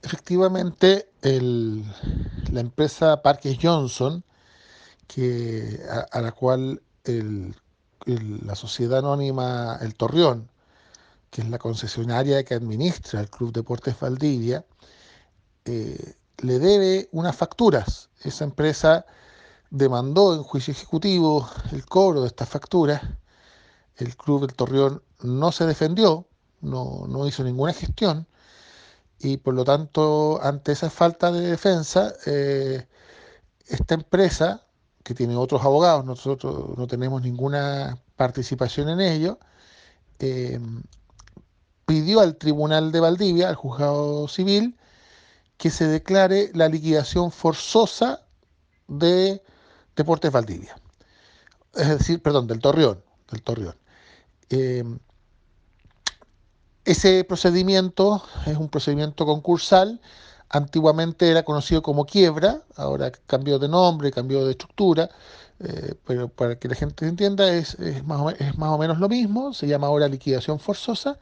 Efectivamente, la empresa Parques Johnson, a la cual la sociedad anónima El Torreón, que es la concesionaria que administra el Club Deportes Valdivia, le debe unas facturas. Esa empresa demandó en juicio ejecutivo el cobro de estas facturas. El Club El Torreón no se defendió, no hizo ninguna gestión y por lo tanto, ante esa falta de defensa, esta empresa, que tiene otros abogados, nosotros no tenemos ninguna participación en ello, eh, pidió al Tribunal de Valdivia, al juzgado civil, que se declare la liquidación forzosa de Deportes Valdivia. Es decir, perdón, del Torreón. Eh, Ese procedimiento es un procedimiento concursal. Antiguamente era conocido como quiebra, ahora cambió de nombre, cambió de estructura, pero para que la gente entienda es más o menos lo mismo, se llama ahora liquidación forzosa.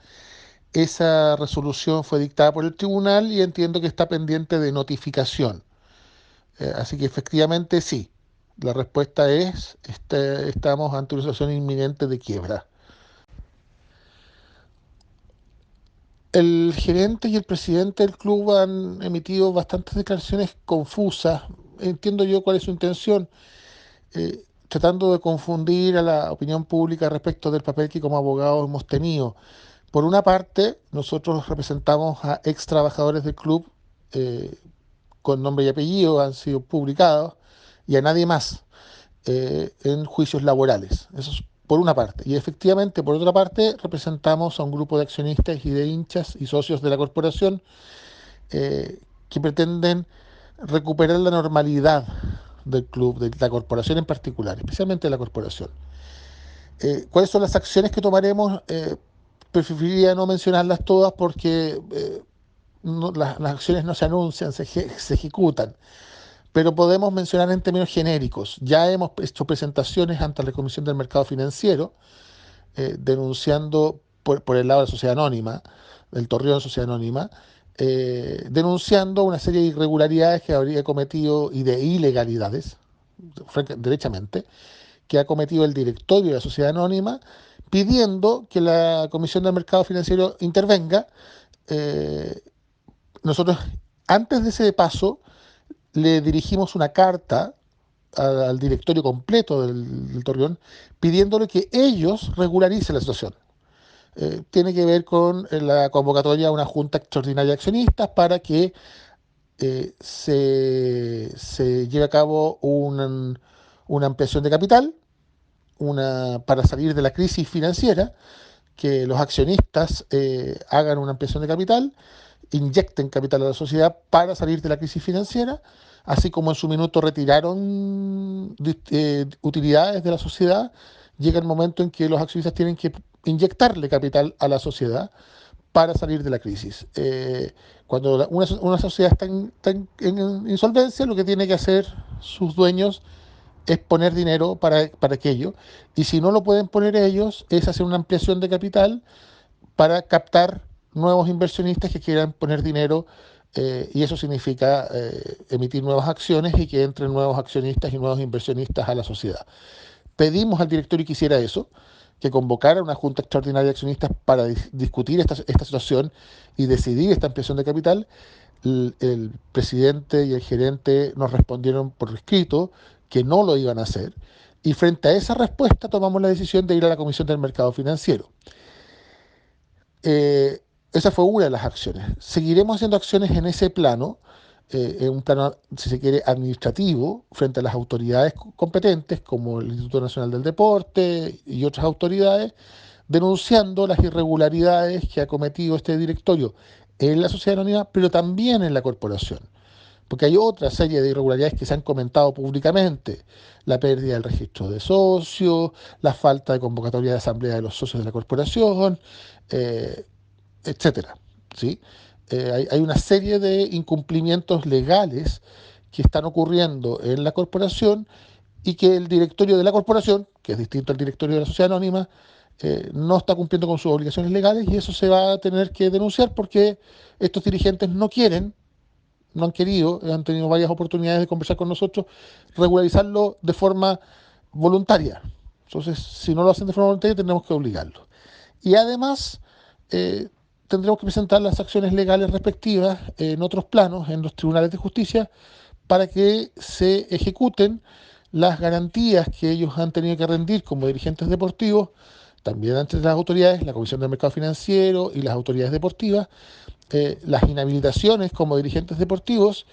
Esa resolución fue dictada por el tribunal y entiendo que está pendiente de notificación. Así que efectivamente sí, la respuesta es, estamos ante una situación inminente de quiebra. El gerente y el presidente del club han emitido bastantes declaraciones confusas. Entiendo yo cuál es su intención, tratando de confundir a la opinión pública respecto del papel que como abogados hemos tenido. Por una parte, nosotros representamos a ex trabajadores del club eh, con nombre y apellido, han sido publicados, y a nadie más en juicios laborales. Eso es por una parte. Y efectivamente, por otra parte, representamos a un grupo de accionistas y de hinchas y socios de la corporación que pretenden recuperar la normalidad del club, de la corporación en particular, especialmente de la corporación. ¿Cuáles son las acciones que tomaremos? Preferiría no mencionarlas todas porque las acciones no se anuncian, se ejecutan, pero podemos mencionar en términos genéricos. Ya hemos hecho presentaciones ante la Comisión del Mercado Financiero denunciando por el lado de la sociedad anónima, del Torreón Sociedad Anónima, denunciando una serie de irregularidades que habría cometido y de ilegalidades, derechamente, que ha cometido el directorio de la sociedad anónima, pidiendo que la Comisión del Mercado Financiero intervenga. Eh, Nosotros, antes de ese paso, le dirigimos una carta al directorio completo del Torreón pidiéndole que ellos regularicen la situación. Tiene que ver con la convocatoria a una junta extraordinaria de accionistas para que se lleve a cabo una ampliación de capital para salir de la crisis financiera, que los accionistas hagan una ampliación de capital, inyecten capital a la sociedad para salir de la crisis financiera, así como en su minuto retiraron utilidades de la sociedad, llega el momento en que los accionistas tienen que inyectarle capital a la sociedad para salir de la crisis. Cuando una sociedad en insolvencia, lo que tiene que hacer sus dueños es poner dinero para aquello, y si no lo pueden poner ellos, es hacer una ampliación de capital para captar nuevos inversionistas que quieran poner dinero, y eso significa emitir nuevas acciones y que entren nuevos accionistas y nuevos inversionistas a la sociedad. Pedimos al directorio que hiciera eso, que convocara una junta extraordinaria de accionistas para discutir esta situación y decidir esta ampliación de capital. El presidente y el gerente nos respondieron por escrito que no lo iban a hacer, y frente a esa respuesta tomamos la decisión de ir a la Comisión del Mercado Financiero. Esa fue una de las acciones. Seguiremos haciendo acciones en ese plano, en un plano, si se quiere, administrativo, frente a las autoridades competentes, como el Instituto Nacional del Deporte y otras autoridades, denunciando las irregularidades que ha cometido este directorio en la sociedad anónima, pero también en la corporación. Porque hay otra serie de irregularidades que se han comentado públicamente: la pérdida del registro de socios, la falta de convocatoria de asamblea de los socios de la corporación, eh, etcétera. ¿Sí? Hay una serie de incumplimientos legales que están ocurriendo en la corporación y que el directorio de la corporación, que es distinto al directorio de la sociedad anónima, no está cumpliendo con sus obligaciones legales, y eso se va a tener que denunciar porque estos dirigentes no quieren no han querido, han tenido varias oportunidades de conversar con nosotros, regularizarlo de forma voluntaria. Entonces, si no lo hacen de forma voluntaria, tendremos que obligarlo. Y además, eh, tendremos que presentar las acciones legales respectivas en otros planos, en los tribunales de justicia, para que se ejecuten las garantías que ellos han tenido que rendir como dirigentes deportivos, también ante las autoridades, la Comisión del Mercado Financiero y las autoridades deportivas, las inhabilitaciones como dirigentes deportivos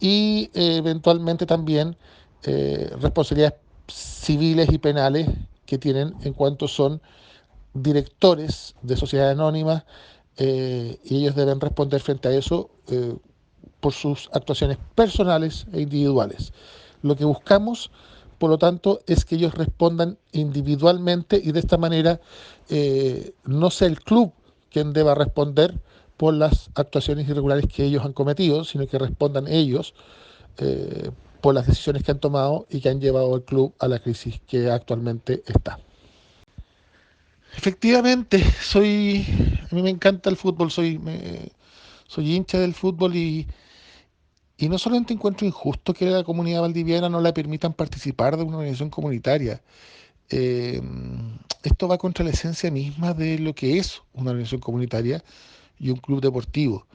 y eventualmente también responsabilidades civiles y penales que tienen en cuanto son directores de sociedades anónimas, y ellos deben responder frente a eso por sus actuaciones personales e individuales. Lo que buscamos, por lo tanto, es que ellos respondan individualmente y de esta manera no sea el club quien deba responder por las actuaciones irregulares que ellos han cometido, sino que respondan ellos eh, por las decisiones que han tomado y que han llevado al club a la crisis que actualmente está. Efectivamente, a mí me encanta el fútbol, soy hincha del fútbol y no solamente encuentro injusto que la comunidad valdiviana no la permitan participar de una organización comunitaria. Eh, Esto va contra la esencia misma de lo que es una organización comunitaria y un club deportivo.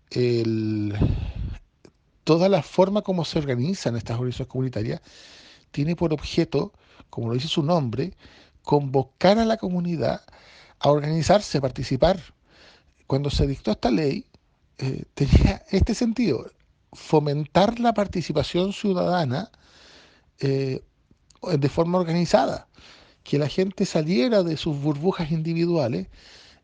El- Toda la forma como se organizan estas organizaciones comunitarias tiene por objeto, como lo dice su nombre, convocar a la comunidad a organizarse, a participar. Cuando se dictó esta ley, tenía este sentido: fomentar la participación ciudadana eh, de forma organizada, que la gente saliera de sus burbujas individuales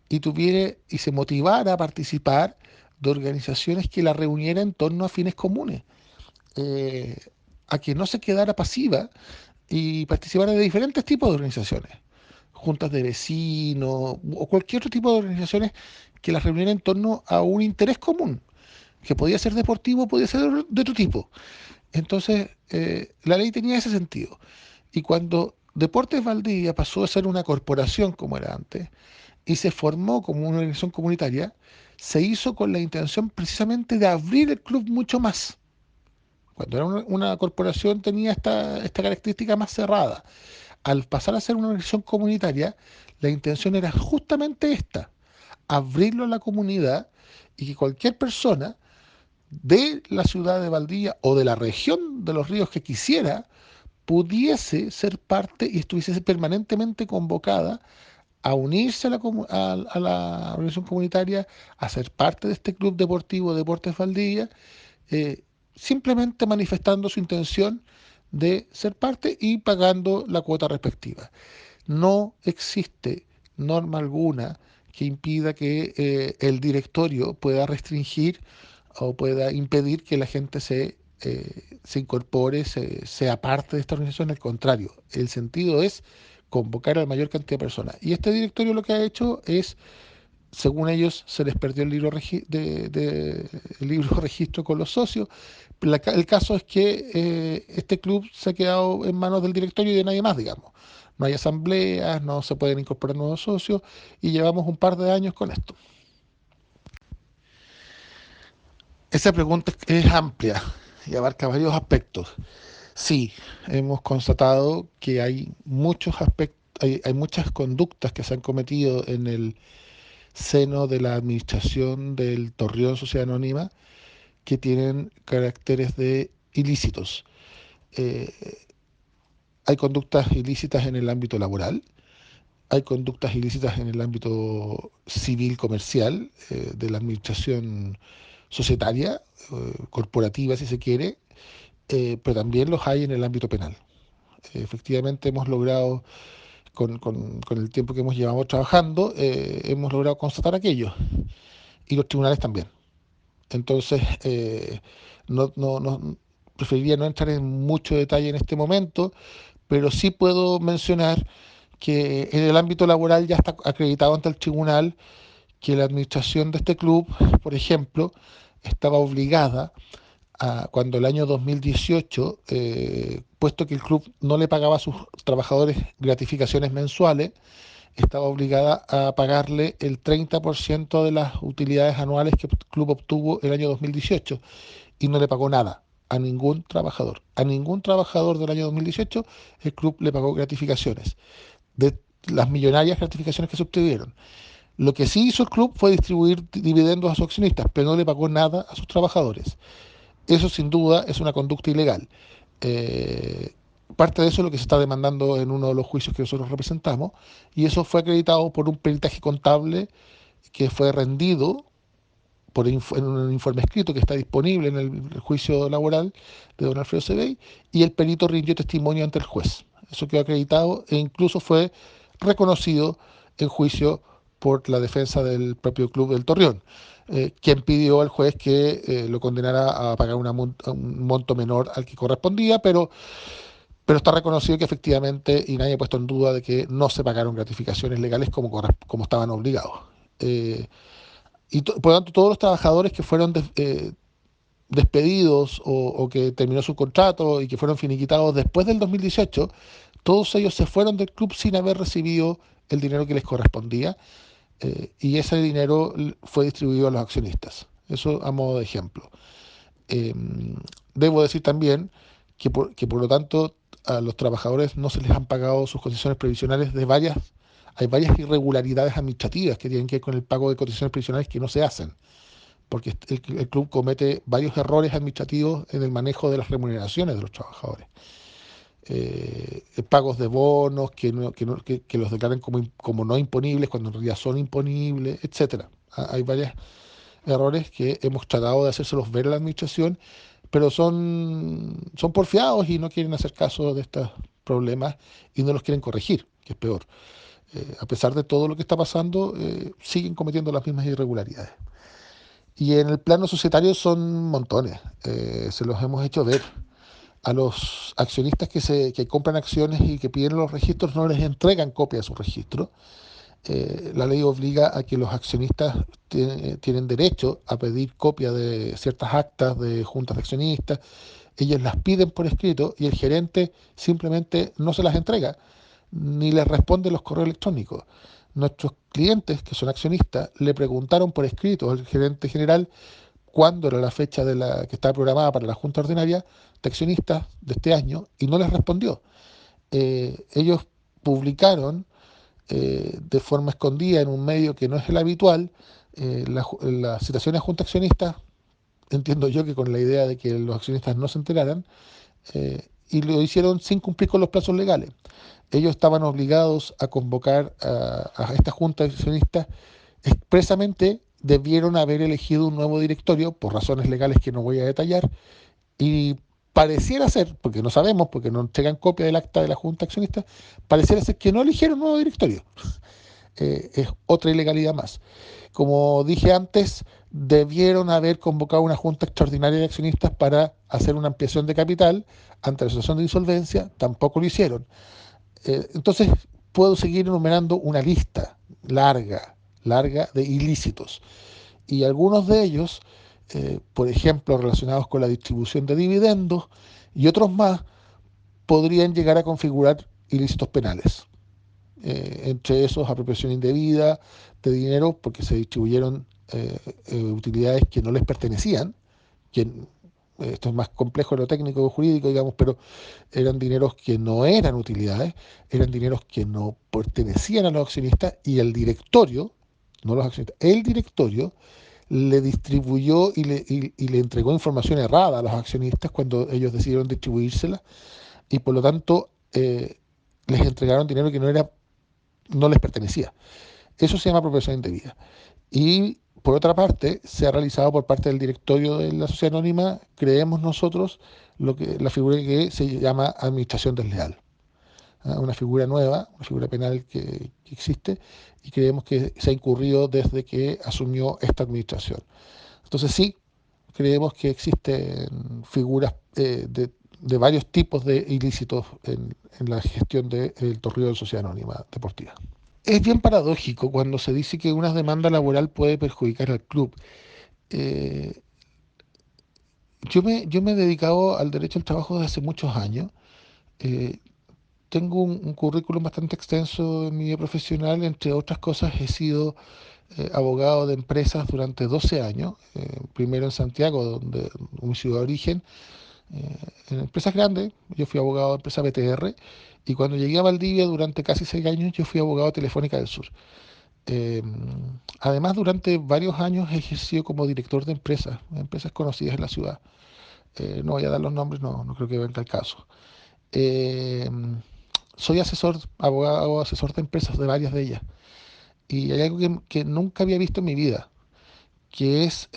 y tuviera y se motivara a participar de organizaciones que la reunieran en torno a fines comunes, eh, a que no se quedara pasiva y participara de diferentes tipos de organizaciones, juntas de vecinos o cualquier otro tipo de organizaciones que las reuniera en torno a un interés común, que podía ser deportivo, podía ser de otro tipo. Entonces, la ley tenía ese sentido. Y cuando Deportes Valdivia pasó a ser una corporación como era antes y se formó como una organización comunitaria, se hizo con la intención precisamente de abrir el club mucho más. Cuando era una corporación tenía esta característica más cerrada. Al pasar a ser una organización comunitaria, la intención era justamente esta: abrirlo a la comunidad y que cualquier persona de la ciudad de Valdivia o de la región de los ríos que quisiera pudiese ser parte y estuviese permanentemente convocada a unirse a la organización comunitaria, a ser parte de este club deportivo Deportes Valdivia, eh, simplemente manifestando su intención de ser parte y pagando la cuota respectiva. No existe norma alguna que impida que el directorio pueda restringir o pueda impedir que la gente se incorpore, sea parte de esta organización. Al contrario, el sentido es convocar a la mayor cantidad de personas. Y este directorio lo que ha hecho es, según ellos, se les perdió el libro registro con los socios. El caso es que este club se ha quedado en manos del directorio y de nadie más, digamos. No hay asambleas, no se pueden incorporar nuevos socios y llevamos un par de años con esto. Esa pregunta es amplia y abarca varios aspectos. Sí, hemos constatado que hay muchos aspectos, hay muchas conductas que se han cometido en el seno de la administración del Torreón Sociedad Anónima que tienen caracteres de ilícitos. Eh, Hay conductas ilícitas en el ámbito laboral, hay conductas ilícitas en el ámbito civil comercial, de la administración societaria, corporativa si se quiere, pero también los hay en el ámbito penal. Efectivamente hemos logrado, con el tiempo que hemos llevado trabajando, hemos logrado constatar aquello, y los tribunales también. Entonces, preferiría no entrar en mucho detalle en este momento, pero sí puedo mencionar que en el ámbito laboral ya está acreditado ante el tribunal que la administración de este club, por ejemplo, estaba obligada cuando el año 2018, puesto que el club no le pagaba a sus trabajadores gratificaciones mensuales, estaba obligada a pagarle el 30% de las utilidades anuales que el club obtuvo el año 2018 y no le pagó nada a ningún trabajador. A ningún trabajador del año 2018 el club le pagó gratificaciones, de las millonarias gratificaciones que se obtuvieron. Lo que sí hizo el club fue distribuir dividendos a sus accionistas, pero no le pagó nada a sus trabajadores. Eso sin duda es una conducta ilegal. Eh, Parte de eso es lo que se está demandando en uno de los juicios que nosotros representamos, y eso fue acreditado por un peritaje contable que fue rendido en un informe escrito que está disponible en el juicio laboral de don Alfredo Sebey, y el perito rindió testimonio ante el juez. Eso quedó acreditado e incluso fue reconocido en juicio por la defensa del propio club del Torreón, quien pidió al juez que lo condenara a pagar un monto menor al que correspondía, pero está reconocido que efectivamente, y nadie ha puesto en duda de que no se pagaron gratificaciones legales como estaban obligados. Eh, por lo tanto, todos los trabajadores que fueron despedidos o que terminó su contrato y que fueron finiquitados después del 2018, todos ellos se fueron del club sin haber recibido el dinero que les correspondía, y ese dinero fue distribuido a los accionistas. Eso a modo de ejemplo. Eh, Debo decir también que por lo tanto a los trabajadores no se les han pagado sus condiciones previsionales hay varias irregularidades administrativas que tienen que ver con el pago de cotizaciones previsionales que no se hacen, porque el club comete varios errores administrativos en el manejo de las remuneraciones de los trabajadores. Pagos de bonos que los declaran como no imponibles cuando en realidad son imponibles, etcétera. Hay varios errores que hemos tratado de hacérselos ver a la administración, pero son porfiados y no quieren hacer caso de estos problemas y no los quieren corregir, que es peor. A pesar de todo lo que está pasando, siguen cometiendo las mismas irregularidades. Y en el plano societario son montones, se los hemos hecho ver. A los accionistas que compran acciones y que piden los registros no les entregan copia de sus registros. La ley obliga a que los accionistas tienen derecho a pedir copia de ciertas actas de juntas de accionistas. Ellos las piden por escrito y el gerente simplemente no se las entrega ni les responde los correos electrónicos. Nuestros clientes, que son accionistas, le preguntaron por escrito al gerente general cuándo era la fecha que estaba programada para la junta ordinaria de accionistas de este año y no les respondió. Ellos publicaron de forma escondida en un medio que no es el habitual las citaciones a junta accionistas, entiendo yo que con la idea de que los accionistas no se enteraran, y lo hicieron sin cumplir con los plazos legales. Ellos estaban obligados a convocar a esta junta de accionistas expresamente, debieron haber elegido un nuevo directorio por razones legales que no voy a detallar, y pareciera ser, porque no sabemos, porque no entregan copia del acta de la junta accionista, pareciera ser que no eligieron un nuevo directorio. Es otra ilegalidad más. Como dije antes, debieron haber convocado una junta extraordinaria de accionistas para hacer una ampliación de capital ante la situación de insolvencia, tampoco lo hicieron. Entonces, puedo seguir enumerando una lista larga de ilícitos. Y algunos de ellos, por ejemplo, relacionados con la distribución de dividendos y otros más, podrían llegar a configurar ilícitos penales. Entre esos, apropiación indebida de dinero porque se distribuyeron utilidades que no les pertenecían, que esto es más complejo en lo técnico o jurídico, digamos, pero eran dineros que no eran utilidades, eran dineros que no pertenecían a los accionistas, y el directorio, no los accionistas, el directorio le distribuyó y le entregó información errada a los accionistas cuando ellos decidieron distribuírsela, y por lo tanto les entregaron dinero que no les pertenecía. Eso se llama apropiación indebida. Y por otra parte, se ha realizado por parte del directorio de la sociedad anónima, creemos nosotros, la figura que se llama administración desleal. Una figura nueva, una figura penal que existe, y creemos que se ha incurrido desde que asumió esta administración. Entonces sí, creemos que existen figuras de varios tipos de ilícitos en la gestión del Torrido de Sociedad Anónima Deportiva. Es bien paradójico cuando se dice que una demanda laboral puede perjudicar al club. Eh, yo me he dedicado al derecho al trabajo desde hace muchos años. Eh, tengo un currículum bastante extenso en mi vida profesional. Entre otras cosas, he sido abogado de empresas durante 12 años, primero en Santiago, donde mi ciudad de origen, en empresas grandes. Yo fui abogado de empresa BTR, y cuando llegué a Valdivia durante casi 6 años, yo fui abogado de Telefónica del Sur. Eh, Además, durante varios años he ejercido como director de empresas conocidas en la ciudad. No voy a dar los nombres, no creo que venga el caso. Eh, Soy abogado, asesor de empresas, de varias de ellas. Y hay algo que nunca había visto en mi vida, que es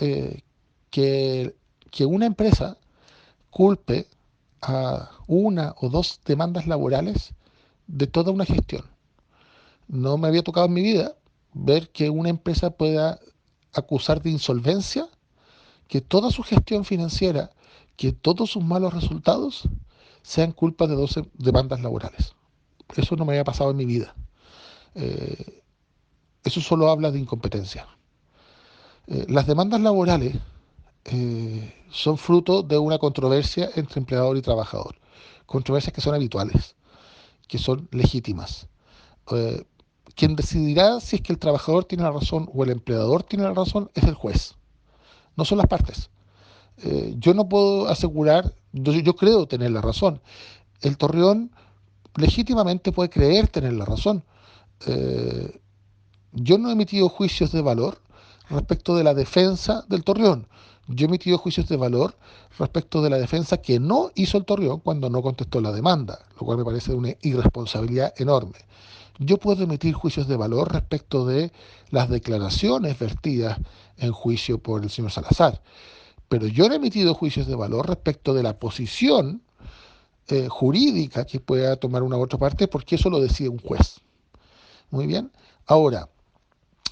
que, que una empresa culpe a una o dos demandas laborales de toda una gestión. No me había tocado en mi vida ver que una empresa pueda acusar de insolvencia, que toda su gestión financiera, que todos sus malos resultados sean culpa de 12 demandas laborales. Eso no me había pasado en mi vida. Eh, Eso solo habla de incompetencia. Las demandas laborales son fruto de una controversia entre empleador y trabajador. Controversias que son habituales, que son legítimas. Eh, Quien decidirá si es que el trabajador tiene la razón o el empleador tiene la razón es el juez, no son las partes. Yo no puedo asegurar, yo creo tener la razón. El Torreón legítimamente puede creer tener la razón. Eh, yo no he emitido juicios de valor respecto de la defensa del Torreón. Yo he emitido juicios de valor respecto de la defensa que no hizo el Torreón cuando no contestó la demanda, lo cual me parece una irresponsabilidad enorme. Yo puedo emitir juicios de valor respecto de las declaraciones vertidas en juicio por el señor Salazar, pero yo no he emitido juicios de valor respecto de la posición jurídica que pueda tomar una u otra parte, porque eso lo decide un juez. Muy bien. Ahora,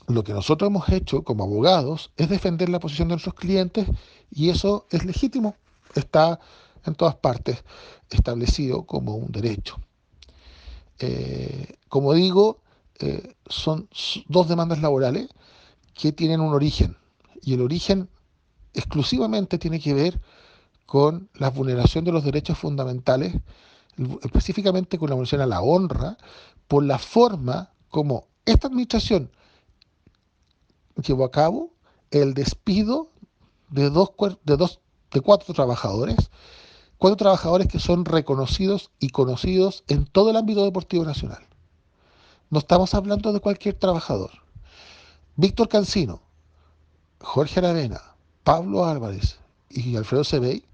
lo que nosotros hemos hecho como abogados es defender la posición de nuestros clientes, y eso es legítimo, está en todas partes establecido como un derecho. Como digo, son dos demandas laborales que tienen un origen, y el origen exclusivamente tiene que ver con la vulneración de los derechos fundamentales, específicamente con la vulneración a la honra, por la forma como esta administración llevó a cabo el despido de cuatro trabajadores que son reconocidos y conocidos en todo el ámbito deportivo nacional. No estamos hablando de cualquier trabajador. Víctor Cancino, Jorge Aravena, Pablo Álvarez y Alfredo Sebey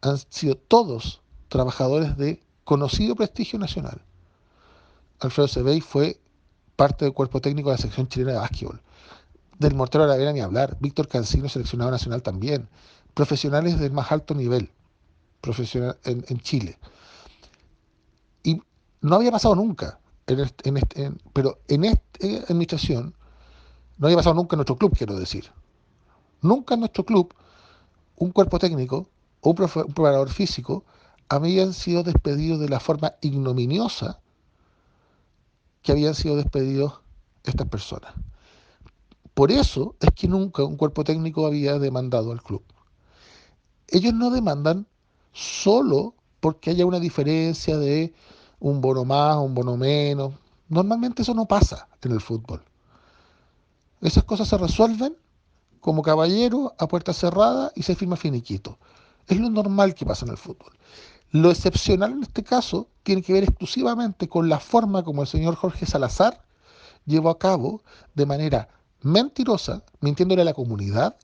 han sido todos trabajadores de conocido prestigio nacional. Alfredo Sebey fue parte del cuerpo técnico de la selección chilena de básquetbol. Del Mortero Aravena ni hablar. Víctor Cancino, seleccionado nacional también. Profesionales del más alto nivel profesional en Chile. Y no había pasado nunca, pero en esta administración, no había pasado nunca en nuestro club, quiero decir. Nunca en nuestro club un cuerpo técnico o un preparador físico habían sido despedidos de la forma ignominiosa que habían sido despedidos estas personas. Por eso es que nunca un cuerpo técnico había demandado al club. Ellos no demandan solo porque haya una diferencia de un bono más, un bono menos. Normalmente eso no pasa en el fútbol. Esas cosas se resuelven como caballero a puerta cerrada y se firma finiquito. Es lo normal que pasa en el fútbol. Lo excepcional en este caso tiene que ver exclusivamente con la forma como el señor Jorge Salazar llevó a cabo de manera mentirosa, mintiéndole a la comunidad,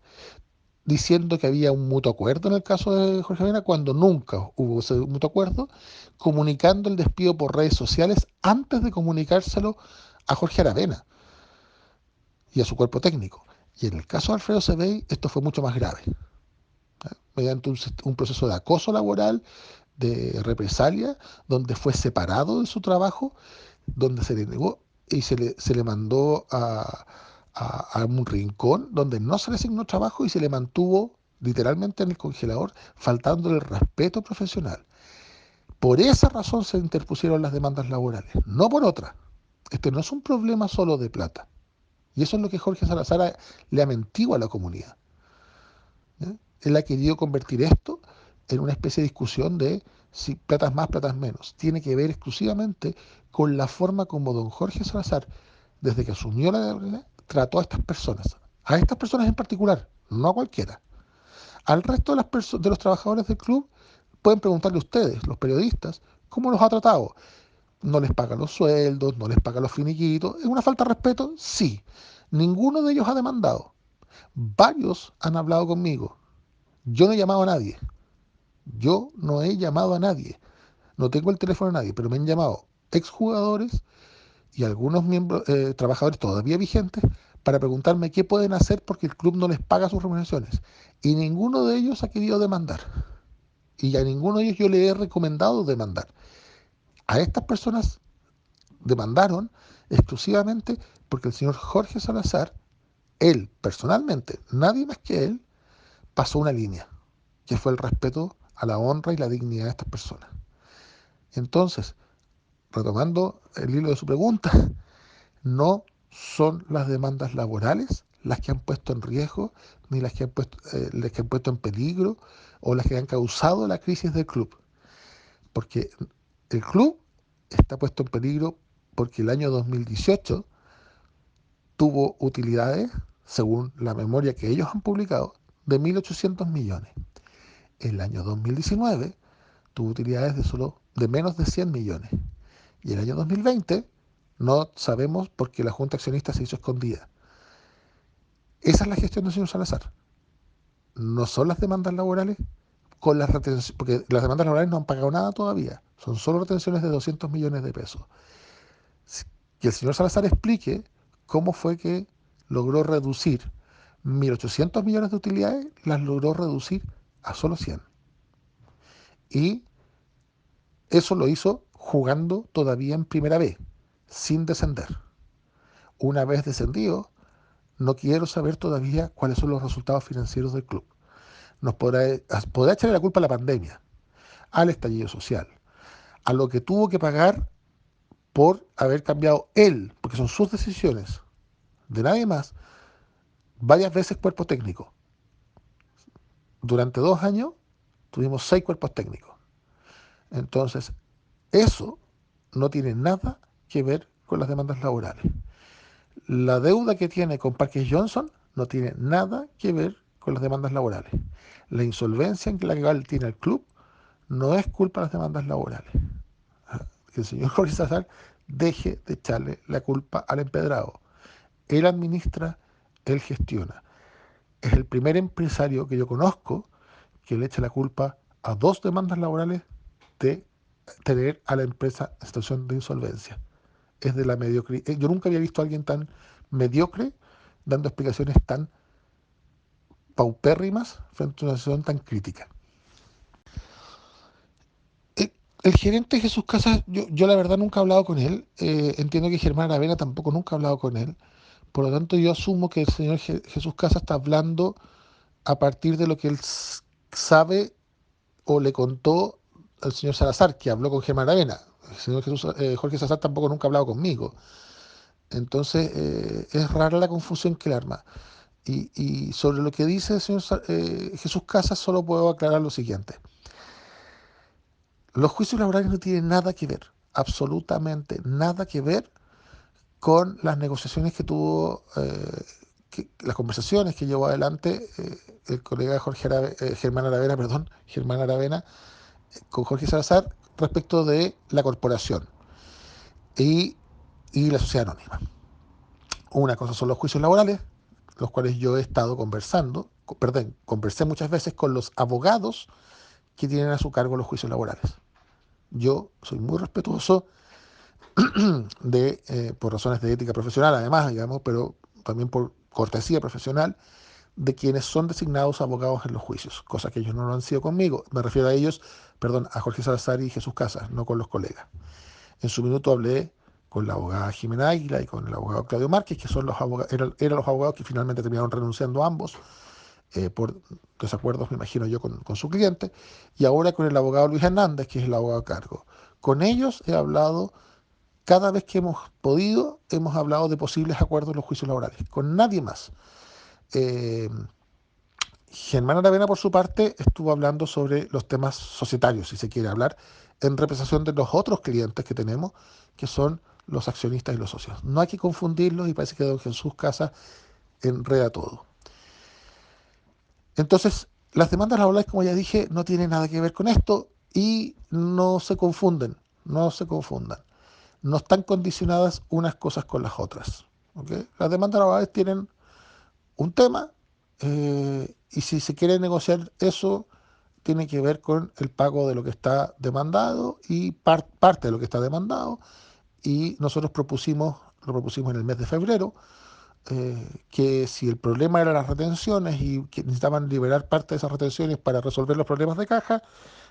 diciendo que había un mutuo acuerdo en el caso de Jorge Avena, cuando nunca hubo ese mutuo acuerdo, comunicando el despido por redes sociales antes de comunicárselo a Jorge Aravena y a su cuerpo técnico. Y en el caso de Alfredo Sebey, esto fue mucho más grave, mediante un proceso de acoso laboral, de represalia, donde fue separado de su trabajo, donde se le negó y se le mandó a un rincón donde no se le asignó trabajo y se le mantuvo literalmente en el congelador, faltándole el respeto profesional. Por esa razón se interpusieron las demandas laborales, no por otra. Este no es un problema solo de plata. Y eso es lo que Jorge Salazar le ha mentido a la comunidad. ¿Ya? Él ha querido convertir esto en una especie de discusión de si platas más, platas menos. Tiene que ver exclusivamente con la forma como don Jorge Salazar, desde que asumió la realidad, trató a estas personas en particular, no a cualquiera. Al resto de, de los trabajadores del club pueden preguntarle a ustedes, los periodistas, cómo los ha tratado. No les paga los sueldos, no les paga los finiquitos. ¿Es una falta de respeto? Sí. Ninguno de ellos ha demandado. Varios han hablado conmigo. Yo no he llamado a nadie. Yo no he llamado a nadie. No tengo el teléfono de nadie, pero me han llamado exjugadores y algunos miembros, trabajadores todavía vigentes, para preguntarme qué pueden hacer porque el club no les paga sus remuneraciones. Y ninguno de ellos ha querido demandar. Y a ninguno de ellos yo le he recomendado demandar. A estas personas demandaron exclusivamente porque el señor Jorge Salazar, él personalmente, nadie más que él, pasó una línea, que fue el respeto a la honra y la dignidad de estas personas. Entonces, retomando el hilo de su pregunta, no son las demandas laborales las que han puesto en riesgo, ni las que han puesto en peligro o las que han causado la crisis del club. Porque el club está puesto en peligro porque el año 2018 tuvo utilidades, según la memoria que ellos han publicado, de 1.800 millones. El año 2019 tuvo utilidades de menos de 100 millones. Y el año 2020 no sabemos porque la Junta Accionista se hizo escondida. Esa es la gestión del señor Salazar. No son las demandas laborales con las retenciones, porque las demandas laborales no han pagado nada todavía. Son solo retenciones de 200 millones de pesos. Que el señor Salazar explique cómo fue que logró reducir 1.800 millones de utilidades, las logró reducir a solo 100. Y eso lo hizo jugando todavía en primera B, sin descender. Una vez descendido, no quiero saber todavía cuáles son los resultados financieros del club. Podrá echarle la culpa a la pandemia, al estallido social, a lo que tuvo que pagar por haber cambiado él, porque son sus decisiones, de nadie más, varias veces cuerpo técnico. Durante 2 años tuvimos 6 cuerpos técnicos. Entonces, eso no tiene nada que ver con las demandas laborales. La deuda que tiene con Parques Johnson no tiene nada que ver con las demandas laborales. La insolvencia en la que tiene el club no es culpa de las demandas laborales. Que el señor Jorge Salazar deje de echarle la culpa al empedrado. Él administra, él gestiona. Es el primer empresario que yo conozco que le echa la culpa a 2 demandas laborales de tener a la empresa en situación de insolvencia. Es de la mediocridad. Yo nunca había visto a alguien tan mediocre dando explicaciones tan paupérrimas frente a una situación tan crítica. El gerente Jesús Casas, yo la verdad nunca he hablado con él. Entiendo que Germán Aravena tampoco nunca ha hablado con él. Por lo tanto, yo asumo que el señor Jesús Casas está hablando a partir de lo que él sabe o le contó al señor Salazar, que habló con Germán Aravena. El señor Jorge Salazar tampoco nunca ha hablado conmigo. Entonces, es rara la confusión que le arma. Y sobre lo que dice el señor Jesús Casas, solo puedo aclarar lo siguiente. Los juicios laborales no tienen nada que ver, absolutamente nada que ver con las negociaciones que tuvo, las conversaciones que llevó adelante el colega Germán Aravena, Germán Aravena, con Jorge Salazar respecto de la corporación y, y la sociedad anónima. Una cosa son los juicios laborales, los cuales yo he estado conversé muchas veces con los abogados que tienen a su cargo los juicios laborales. Yo soy muy respetuoso por razones de ética profesional, además, digamos, pero también por cortesía profesional, de quienes son designados abogados en los juicios, cosa que ellos no lo han sido conmigo. Me refiero a ellos, a Jorge Salazar y Jesús Casas, no con los colegas. En su minuto hablé con la abogada Jimena Águila y con el abogado Claudio Márquez, que son eran los abogados que finalmente terminaron renunciando ambos por desacuerdos, me imagino yo, con su cliente, y ahora con el abogado Luis Hernández, que es el abogado a cargo. Con ellos he hablado, cada vez que hemos podido, hemos hablado de posibles acuerdos en los juicios laborales, con nadie más. Eh, Germán Aravena, por su parte, estuvo hablando sobre los temas societarios, si se quiere hablar, en representación de los otros clientes que tenemos, que son los accionistas y los socios. No hay que confundirlos y parece que don Jesús Casa enreda todo. Entonces, las demandas laborales, como ya dije, no tienen nada que ver con esto y no se confunden, no se confundan. No están condicionadas unas cosas con las otras. ¿Ok? Las demandas laborales tienen un tema y si se quiere negociar eso, tiene que ver con el pago de lo que está demandado y parte de lo que está demandado. Y nosotros lo propusimos en el mes de febrero, que si el problema era las retenciones y que necesitaban liberar parte de esas retenciones para resolver los problemas de caja,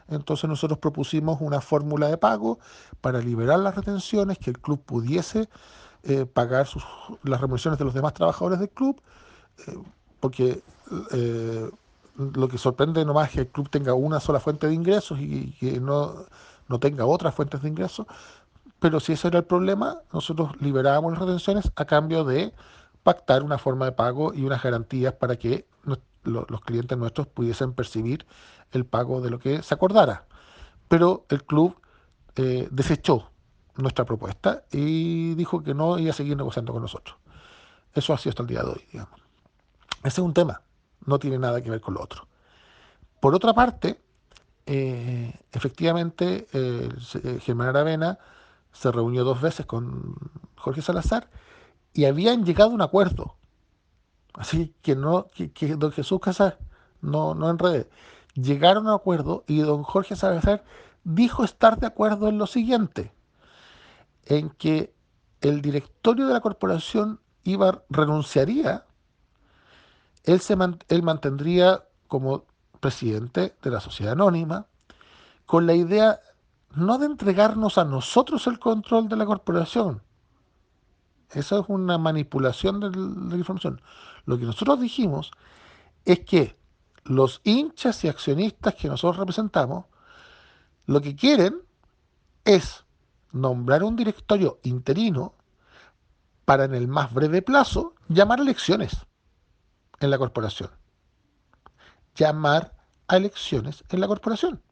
entonces nosotros propusimos una fórmula de pago para liberar las retenciones, que el club pudiese pagar las remuneraciones de los demás trabajadores del club, eh, porque eh, lo que sorprende nomás es que el club tenga una sola fuente de ingresos y que no tenga otras fuentes de ingresos, pero si ese era el problema, nosotros liberábamos las retenciones a cambio de pactar una forma de pago y unas garantías para que los clientes nuestros pudiesen percibir el pago de lo que se acordara. Pero el club desechó nuestra propuesta y dijo que no iba a seguir negociando con nosotros. Eso ha sido hasta el día de hoy, digamos. Ese es un tema, no tiene nada que ver con lo otro. Por otra parte, efectivamente, Germán Aravena se reunió 2 veces con Jorge Salazar y habían llegado a un acuerdo. Así que que don Jesús Casas no enrede. Llegaron a un acuerdo y don Jorge Salazar dijo estar de acuerdo en lo siguiente, en que el directorio de la corporación renunciaría, él mantendría como presidente de la sociedad anónima, con la idea no de entregarnos a nosotros el control de la corporación. Esa es una manipulación de la información. Lo que nosotros dijimos es que los hinchas y accionistas que nosotros representamos, lo que quieren es nombrar un directorio interino para en el más breve plazo llamar a elecciones en la corporación. Llamar a elecciones en la corporación.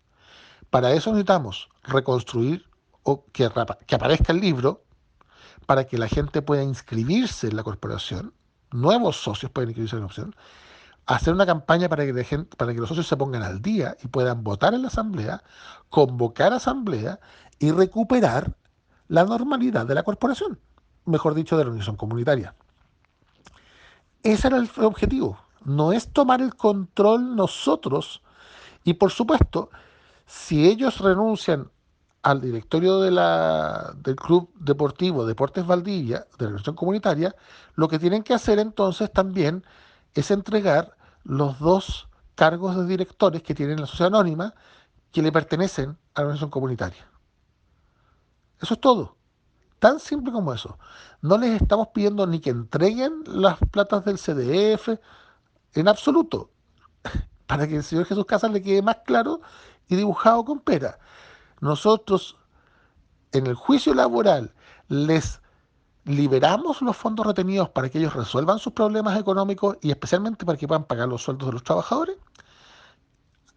Para eso necesitamos reconstruir o que aparezca el libro para que la gente pueda inscribirse en la corporación, nuevos socios pueden inscribirse en la corporación, hacer una campaña para que los socios se pongan al día y puedan votar en la asamblea, convocar asamblea y recuperar la normalidad de la corporación, mejor dicho, de la organización comunitaria. Ese era el objetivo. No es tomar el control nosotros y, por supuesto, si ellos renuncian al directorio del Club Deportivo Deportes Valdivia, de la organización comunitaria, lo que tienen que hacer entonces también es entregar los 2 cargos de directores que tienen la sociedad anónima que le pertenecen a la organización comunitaria. Eso es todo. Tan simple como eso. No les estamos pidiendo ni que entreguen las platas del CDF, en absoluto, para que el señor Jesús Casas le quede más claro y dibujado con pera. Nosotros en el juicio laboral les liberamos los fondos retenidos para que ellos resuelvan sus problemas económicos y especialmente para que puedan pagar los sueldos de los trabajadores,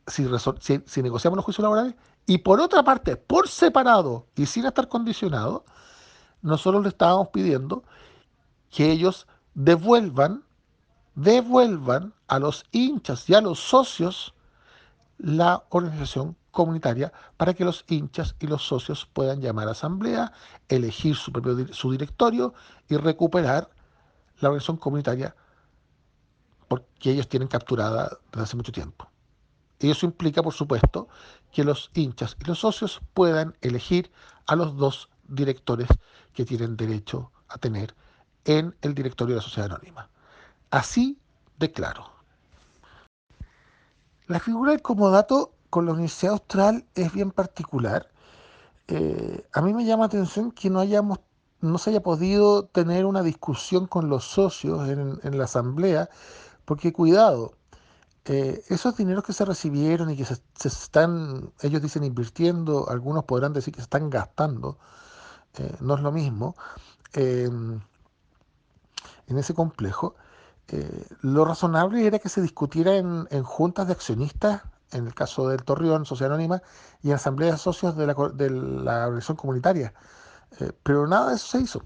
si negociamos los juicios laborales. Y por otra parte, por separado y sin estar condicionado, nosotros le estábamos pidiendo que ellos devuelvan a los hinchas y a los socios la organización comunitaria para que los hinchas y los socios puedan llamar a asamblea, elegir su directorio y recuperar la organización comunitaria porque ellos tienen capturada desde hace mucho tiempo. Y eso implica, por supuesto, que los hinchas y los socios puedan elegir a los 2 directores que tienen derecho a tener en el directorio de la sociedad anónima. Así de claro. La figura del comodato con la Universidad Austral es bien particular. A mí me llama la atención que no se haya podido tener una discusión con los socios en la asamblea, porque cuidado, esos dineros que se recibieron y que se están, ellos dicen invirtiendo, algunos podrán decir que se están gastando, no es lo mismo, en ese complejo. Lo razonable era que se discutiera en juntas de accionistas, en el caso del Torreón, Sociedad Anónima, y en asambleas de socios de la organización comunitaria. Pero nada de eso se hizo.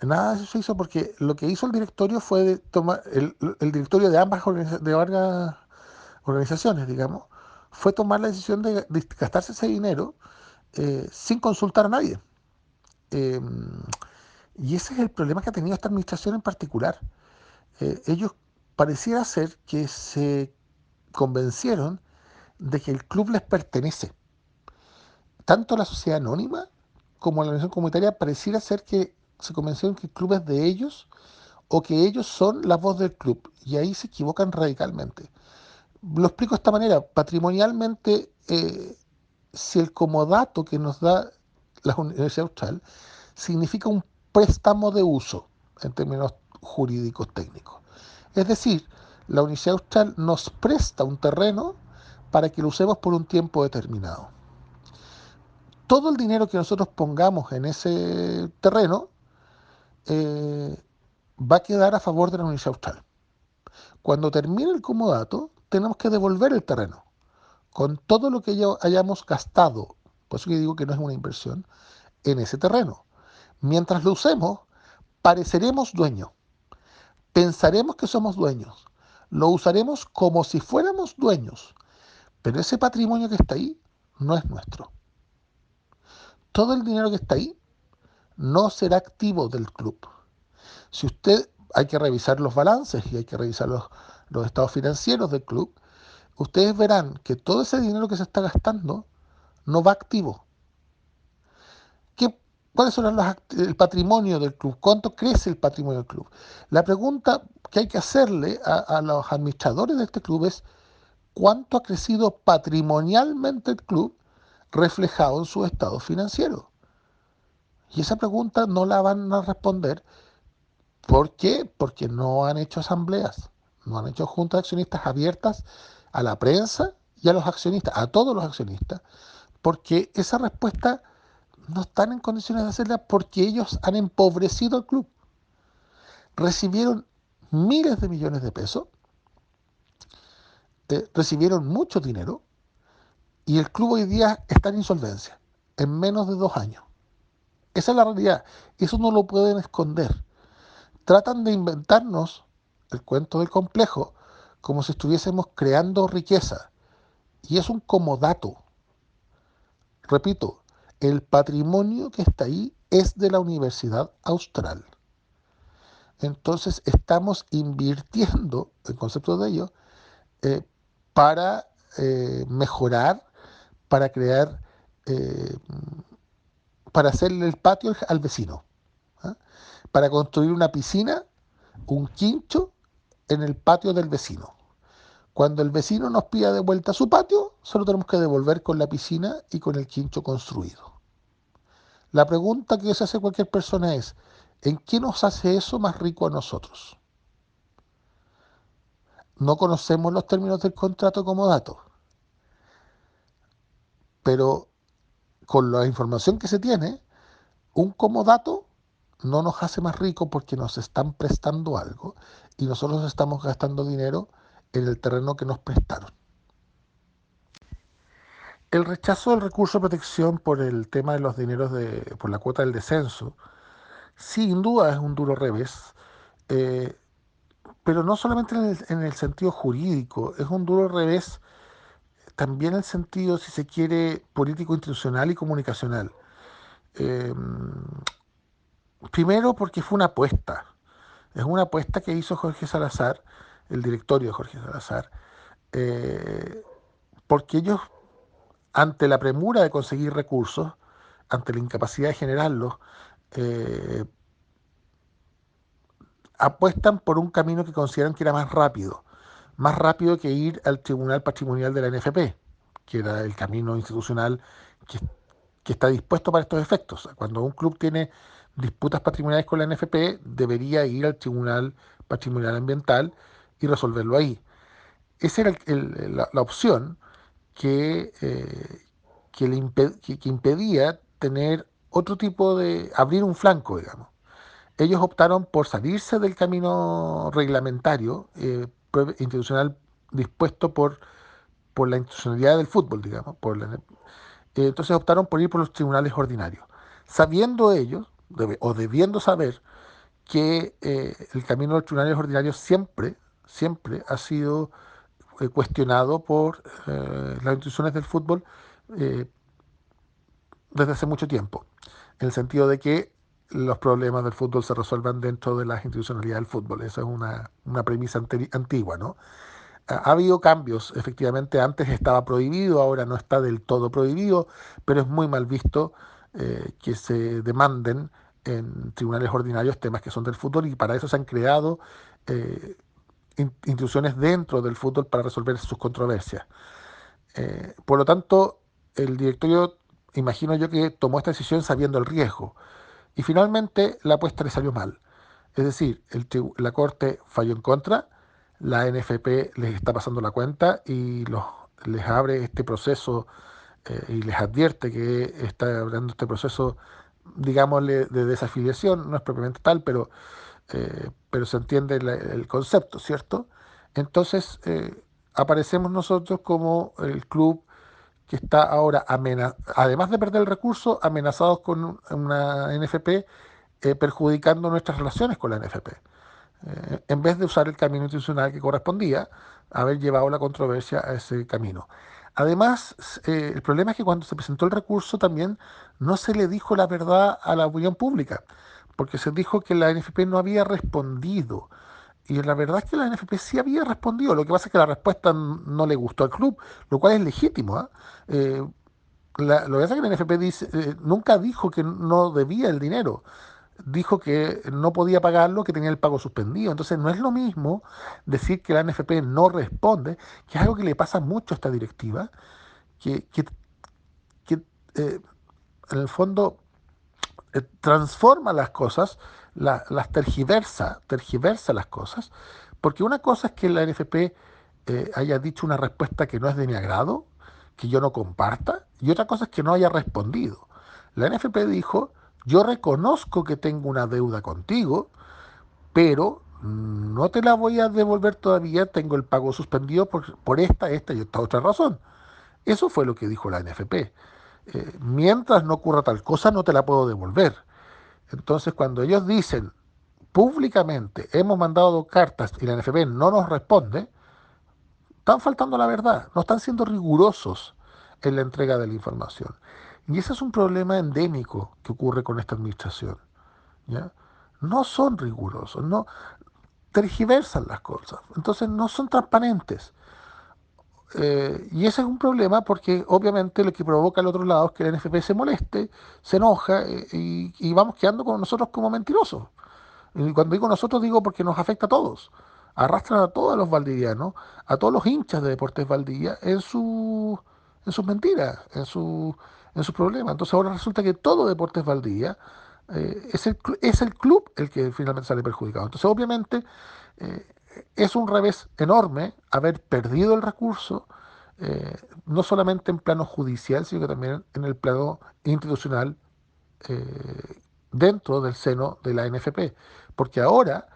Nada de eso se hizo porque lo que hizo el directorio fue tomar el directorio de de varias organizaciones, digamos, fue tomar la decisión de gastarse ese dinero sin consultar a nadie. Eh, y ese es el problema que ha tenido esta administración en particular. Ellos pareciera ser que se convencieron de que el club les pertenece. Tanto la sociedad anónima como la organización comunitaria pareciera ser que se convencieron que el club es de ellos o que ellos son la voz del club. Y ahí se equivocan radicalmente. Lo explico de esta manera. Patrimonialmente, si el comodato que nos da la Universidad Austral significa un préstamo de uso en términos jurídicos técnicos. Es decir, la Universidad Austral nos presta un terreno para que lo usemos por un tiempo determinado. Todo el dinero que nosotros pongamos en ese terreno eh, va a quedar a favor de la Universidad Austral. Cuando termine el comodato, tenemos que devolver el terreno con todo lo que hayamos gastado, por eso que digo que no es una inversión, en ese terreno. Mientras lo usemos, pareceremos dueños, pensaremos que somos dueños, lo usaremos como si fuéramos dueños, pero ese patrimonio que está ahí no es nuestro. Todo el dinero que está ahí no será activo del club. Si usted, hay que revisar los balances y hay que revisar los estados financieros del club, ustedes verán que todo ese dinero que se está gastando no va activo. ¿Qué, ¿Cuáles son el patrimonio del club? ¿Cuánto crece el patrimonio del club? La pregunta que hay que hacerle a los administradores de este club es cuánto ha crecido patrimonialmente el club reflejado en su estado financiero. Y esa pregunta no la van a responder. ¿Por qué? Porque no han hecho asambleas, no han hecho juntas de accionistas abiertas a la prensa y a los accionistas, a todos los accionistas, porque esa respuesta no están en condiciones de hacerla porque ellos han empobrecido al club. Recibieron miles de millones de pesos, recibieron mucho dinero y el club hoy día está en insolvencia, en menos de 2 años. Esa es la realidad. Eso no lo pueden esconder. Tratan de inventarnos el cuento del complejo como si estuviésemos creando riqueza. Y es un comodato. Repito, el patrimonio que está ahí es de la Universidad Austral. Entonces estamos invirtiendo, el concepto de ello, eh, para mejorar, para crear, eh, para hacerle el patio al vecino, ¿ah? Para construir una piscina, un quincho en el patio del vecino. Cuando el vecino nos pida de vuelta su patio, solo tenemos que devolver con la piscina y con el quincho construido. La pregunta que se hace cualquier persona es, ¿en qué nos hace eso más rico a nosotros? No conocemos los términos del contrato como datos, pero con la información que se tiene, un comodato no nos hace más rico porque nos están prestando algo y nosotros estamos gastando dinero en el terreno que nos prestaron. El rechazo del recurso de protección por el tema de los dineros por la cuota del descenso, sin duda es un duro revés, eh, pero no solamente en el sentido jurídico, es un duro revés también en el sentido, si se quiere, político, institucional y comunicacional. Eh, Primero porque fue una apuesta. Es una apuesta que hizo Jorge Salazar, el directorio de Jorge Salazar, eh, porque ellos, ante la premura de conseguir recursos, ante la incapacidad de generarlos, eh, apuestan por un camino que consideran que era más rápido que ir al Tribunal Patrimonial de la NFP, que era el camino institucional que, que está dispuesto para estos efectos. Cuando un club tiene disputas patrimoniales con la NFP, debería ir al Tribunal Patrimonial Ambiental y resolverlo ahí. Esa era la opción que impedía tener otro tipo de, abrir un flanco, digamos. Ellos optaron por salirse del camino reglamentario institucional dispuesto por la institucionalidad del fútbol, digamos. Entonces optaron por ir por los tribunales ordinarios, sabiendo ellos, o debiendo saber, que el camino de los tribunales ordinarios siempre ha sido cuestionado por las instituciones del fútbol eh, desde hace mucho tiempo, en el sentido de que los problemas del fútbol se resuelvan dentro de las institucionalidades del fútbol. Esa es una premisa antigua, ¿no? Ha habido cambios, efectivamente, antes estaba prohibido, ahora no está del todo prohibido, pero es muy mal visto que se demanden en tribunales ordinarios temas que son del fútbol, y para eso se han creado eh, instituciones dentro del fútbol para resolver sus controversias. Por lo tanto, el directorio, imagino yo, que tomó esta decisión sabiendo el riesgo, y finalmente la apuesta le salió mal. Es decir, la Corte falló en contra, la NFP les está pasando la cuenta y les abre este proceso y les advierte que está abriendo este proceso, digámosle, de desafiliación. No es propiamente tal, pero se entiende el concepto, ¿cierto? Entonces, aparecemos nosotros como el club que está ahora, además de perder el recurso, amenazados con una NFP, perjudicando nuestras relaciones con la NFP. En vez de usar el camino institucional que correspondía, haber llevado la controversia a ese camino. Además, el problema es que cuando se presentó el recurso también no se le dijo la verdad a la opinión pública, porque se dijo que la NFP no había respondido. Y la verdad es que la NFP sí había respondido. Lo que pasa es que la respuesta no le gustó al club, lo cual es legítimo. ¿Ah? Eh, lo que pasa es que la NFP nunca dijo que no debía el dinero, dijo que no podía pagarlo, que tenía el pago suspendido. Entonces no es lo mismo decir que la NFP no responde, que es algo que le pasa mucho a esta directiva, que, que, que, en el fondo transforma las cosas, las tergiversa las cosas, porque una cosa es que la NFP haya dicho una respuesta que no es de mi agrado, que yo no comparta, y otra cosa es que no haya respondido. La NFP dijo: yo reconozco que tengo una deuda contigo, pero no te la voy a devolver todavía, tengo el pago suspendido por esta y esta otra razón. Eso fue lo que dijo la NFP. Mientras no ocurra tal cosa, no te la puedo devolver. Entonces, cuando ellos dicen públicamente, hemos mandado cartas y la NFP no nos responde, están faltando a la verdad, no están siendo rigurosos en la entrega de la información. Y ese es un problema endémico que ocurre con esta administración. ¿Ya? No son rigurosos, no tergiversan las cosas, entonces no son transparentes. Y ese es un problema porque obviamente lo que provoca al otro lado es que el NFP se moleste, se enoja y vamos quedando con nosotros como mentirosos. Y cuando digo nosotros, digo porque nos afecta a todos. Arrastran a todos los valdivianos, a todos los hinchas de Deportes Valdivia en sus mentiras, en sus problemas. Entonces ahora resulta que todo Deportes Valdivia es el club el que finalmente sale perjudicado. Entonces obviamente eh, es un revés enorme haber perdido el recurso, no solamente en plano judicial, sino que también en el plano institucional dentro del seno de la NFP, porque ahora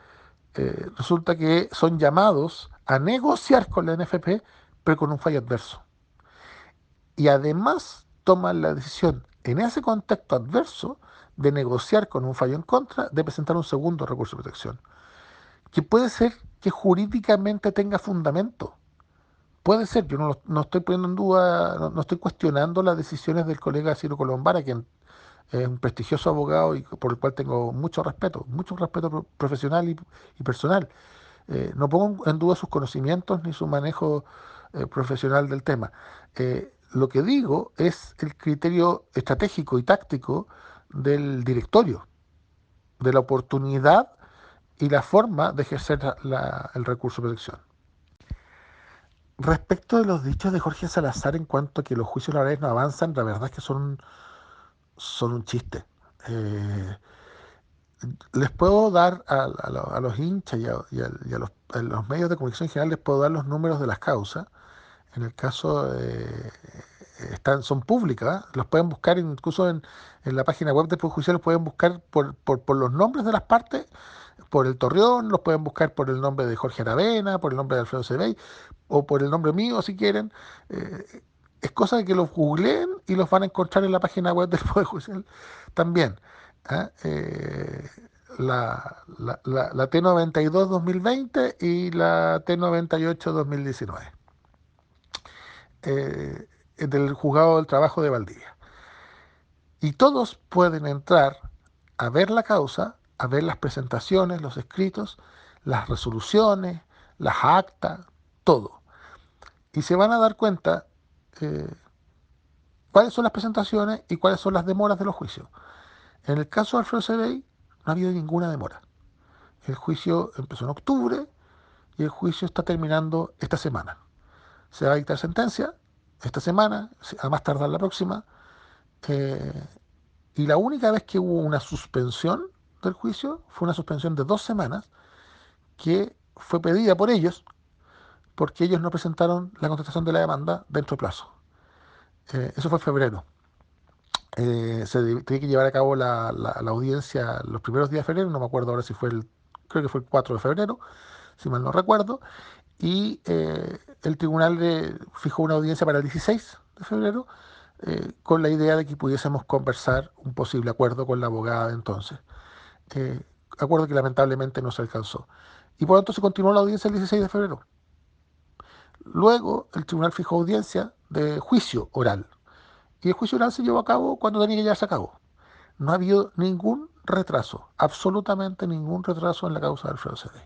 resulta que son llamados a negociar con la NFP, pero con un fallo adverso. Y además toman la decisión, en ese contexto adverso, de negociar con un fallo en contra, de presentar un segundo recurso de protección, que puede ser que jurídicamente tenga fundamento. Puede ser, yo no estoy poniendo en duda, no estoy cuestionando las decisiones del colega Ciro Colombara, quien es un prestigioso abogado y por el cual tengo mucho respeto profesional y personal. No pongo en duda sus conocimientos ni su manejo profesional del tema. Lo que digo es el criterio estratégico y táctico del directorio, de la oportunidad y la forma de ejercer el recurso de protección. Respecto de los dichos de Jorge Salazar en cuanto a que los juicios laborales no avanzan, la verdad es que son un chiste. Eh, Les puedo dar a los hinchas a los medios de comunicación en general, les puedo dar los números de las causas. En el caso son públicas, ¿eh? Los pueden buscar incluso en la página web del Poder Judicial, los pueden buscar por los nombres de las partes, por el Torreón, los pueden buscar por el nombre de Jorge Aravena, por el nombre de Alfredo Sebey, o por el nombre mío si quieren. Eh, es cosa de que los googleen y los van a encontrar en la página web del Poder Judicial también. ¿Ah? La T92 2020 y la T98 2019, del Juzgado del Trabajo de Valdivia. Y todos pueden entrar a ver la causa, a ver las presentaciones, los escritos, las resoluciones, las actas, todo. Y se van a dar cuenta eh, cuáles son las presentaciones y cuáles son las demoras de los juicios. En el caso de Alfredo Sebey no ha habido ninguna demora. El juicio empezó en octubre y el juicio está terminando esta semana. Se va a dictar sentencia esta semana, a más tardar la próxima. eh, y la única vez que hubo una suspensión del juicio fue una suspensión de 2 semanas que fue pedida por ellos porque ellos no presentaron la contestación de la demanda dentro de plazo. Eso fue en febrero. Tenía que llevar a cabo la audiencia los primeros días de febrero, no me acuerdo ahora si fue creo que fue el 4 de febrero, si mal no recuerdo, y el tribunal fijó una audiencia para el 16 de febrero con la idea de que pudiésemos conversar un posible acuerdo con la abogada de entonces. Eh, Acuerdo que lamentablemente no se alcanzó. Y por lo tanto se continuó la audiencia el 16 de febrero. Luego el tribunal fijó audiencia de juicio oral. Y el juicio oral se llevó a cabo cuando tenía que llevarse a cabo. No ha habido ningún retraso, absolutamente ningún retraso en la causa de Alfredo Sebey.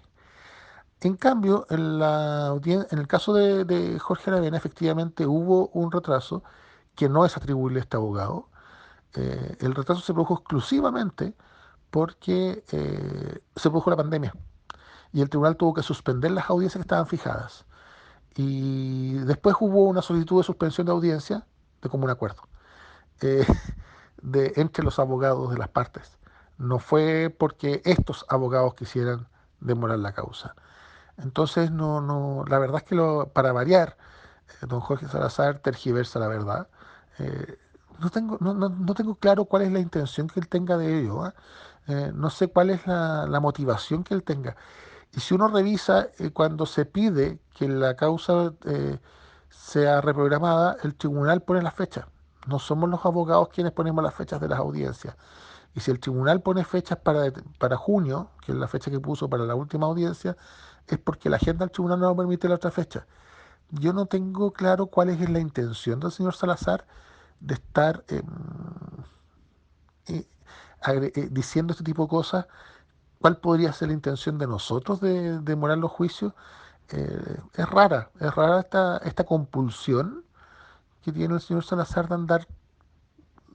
En cambio, en el caso de Jorge Aravena, efectivamente hubo un retraso que no es atribuible a este abogado. El retraso se produjo exclusivamente porque se produjo la pandemia y el tribunal tuvo que suspender las audiencias que estaban fijadas. Y después hubo una solicitud de suspensión de audiencia de común acuerdo eh, entre los abogados de las partes. No fue porque estos abogados quisieran demorar la causa. Entonces, la verdad es que para variar, don Jorge Salazar tergiversa la verdad. Eh, no tengo claro cuál es la intención que él tenga de ello. ¿Ah? No sé cuál es la motivación que él tenga. Y si uno revisa cuando se pide que la causa sea reprogramada, el tribunal pone las fechas. No somos los abogados quienes ponemos las fechas de las audiencias. Y si el tribunal pone fechas para junio, que es la fecha que puso para la última audiencia, es porque la agenda del tribunal no permite la otra fecha. Yo no tengo claro cuál es la intención del señor Salazar de estar eh, diciendo este tipo de cosas. ¿Cuál podría ser la intención de nosotros de demorar los juicios? Es rara esta compulsión que tiene el señor Salazar de andar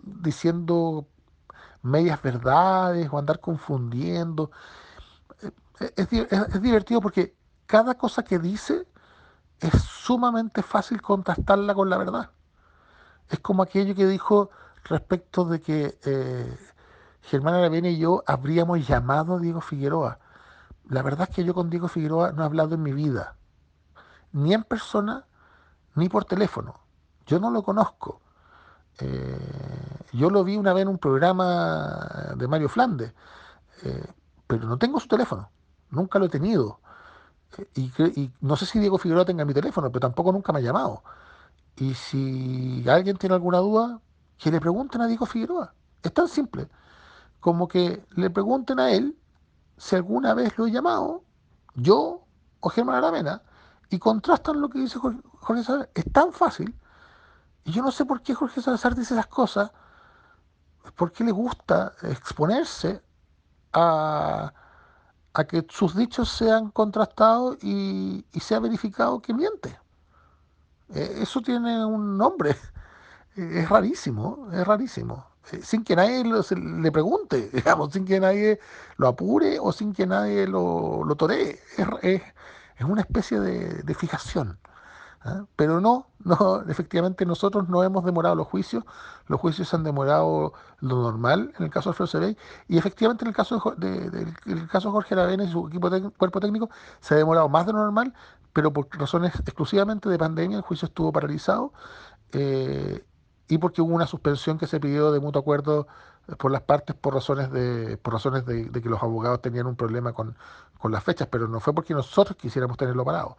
diciendo medias verdades o andar confundiendo. Es divertido porque cada cosa que dice es sumamente fácil contrastarla con la verdad. Es como aquello que dijo respecto de que Germán Aravena y yo habríamos llamado a Diego Figueroa. La verdad es que yo con Diego Figueroa no he hablado en mi vida, ni en persona, ni por teléfono. Yo no lo conozco. Yo lo vi una vez en un programa de Mario Flandes, eh, pero no tengo su teléfono. Nunca lo he tenido. Y no sé si Diego Figueroa tenga mi teléfono, pero tampoco nunca me ha llamado. Y si alguien tiene alguna duda, que le pregunten a Diego Figueroa. Es tan simple como que le pregunten a él si alguna vez lo he llamado, yo o Germán Aravena, y contrastan lo que dice Jorge Salazar. Es tan fácil. Y yo no sé por qué Jorge Salazar dice esas cosas, por qué le gusta exponerse a, a que sus dichos sean contrastados y sea verificado que miente. Eso tiene un nombre. Es rarísimo, es rarísimo. Sin que nadie le pregunte, digamos, sin que nadie lo apure o sin que nadie lo toree. Es una especie de fijación. ¿Ah? Pero no, efectivamente nosotros no hemos demorado los juicios han demorado lo normal en el caso de Alfredo Sebey, y efectivamente en el caso el caso de Jorge Aravena y su cuerpo técnico se ha demorado más de lo normal, pero por razones exclusivamente de pandemia el juicio estuvo paralizado y porque hubo una suspensión que se pidió de mutuo acuerdo por las partes por razones de que los abogados tenían un problema con las fechas, pero no fue porque nosotros quisiéramos tenerlo parado.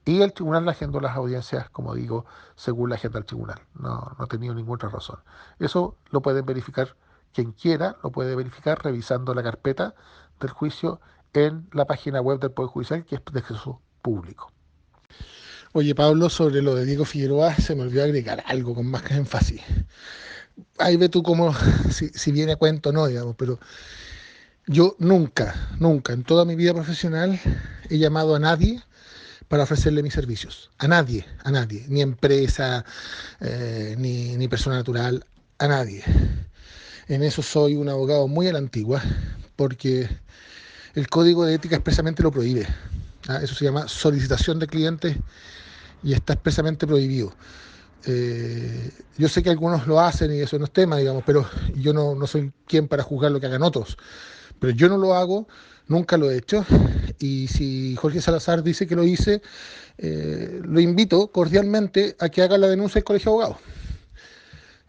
Y el tribunal agendó las audiencias, como digo, según la agenda del tribunal. No, no ha tenido ninguna otra razón. Eso lo pueden verificar quien quiera, lo puede verificar revisando la carpeta del juicio en la página web del Poder Judicial, que es de acceso público. Oye, Pablo, sobre lo de Diego Figueroa, se me olvidó agregar algo con más énfasis. Ahí ve tú cómo, si viene a cuento o no, digamos, pero yo nunca, nunca en toda mi vida profesional he llamado a nadie para ofrecerle mis servicios. A nadie, ni empresa, ni persona natural, a nadie. En eso soy un abogado muy a la antigua, porque el código de ética expresamente lo prohíbe. ¿Ah? Eso se llama solicitación de clientes y está expresamente prohibido. Yo sé que algunos lo hacen y eso no es tema, digamos, pero yo no soy quien para juzgar lo que hagan otros. Pero yo no lo hago, nunca lo he hecho. Y si Jorge Salazar dice que lo hice, lo invito cordialmente a que haga la denuncia al Colegio de Abogados.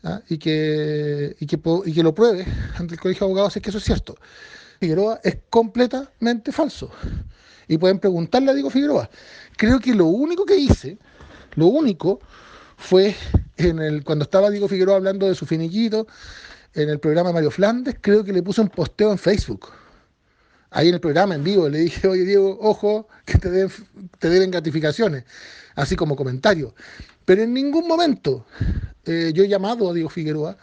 ¿Ah? Y que lo pruebe ante el Colegio de Abogados si es que eso es cierto. Figueroa es completamente falso. Y pueden preguntarle a Diego Figueroa. Creo que lo único que hice, lo único, fue cuando estaba Diego Figueroa hablando de su finiquito, en el programa de Mario Flandes, creo que le puse un posteo en Facebook. Ahí en el programa en vivo le dije, oye Diego, ojo, que te deben gratificaciones, así como comentario. Pero en ningún momento yo he llamado a Diego Figueroa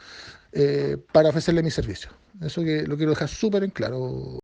para ofrecerle mi servicio. Eso que lo quiero dejar súper en claro.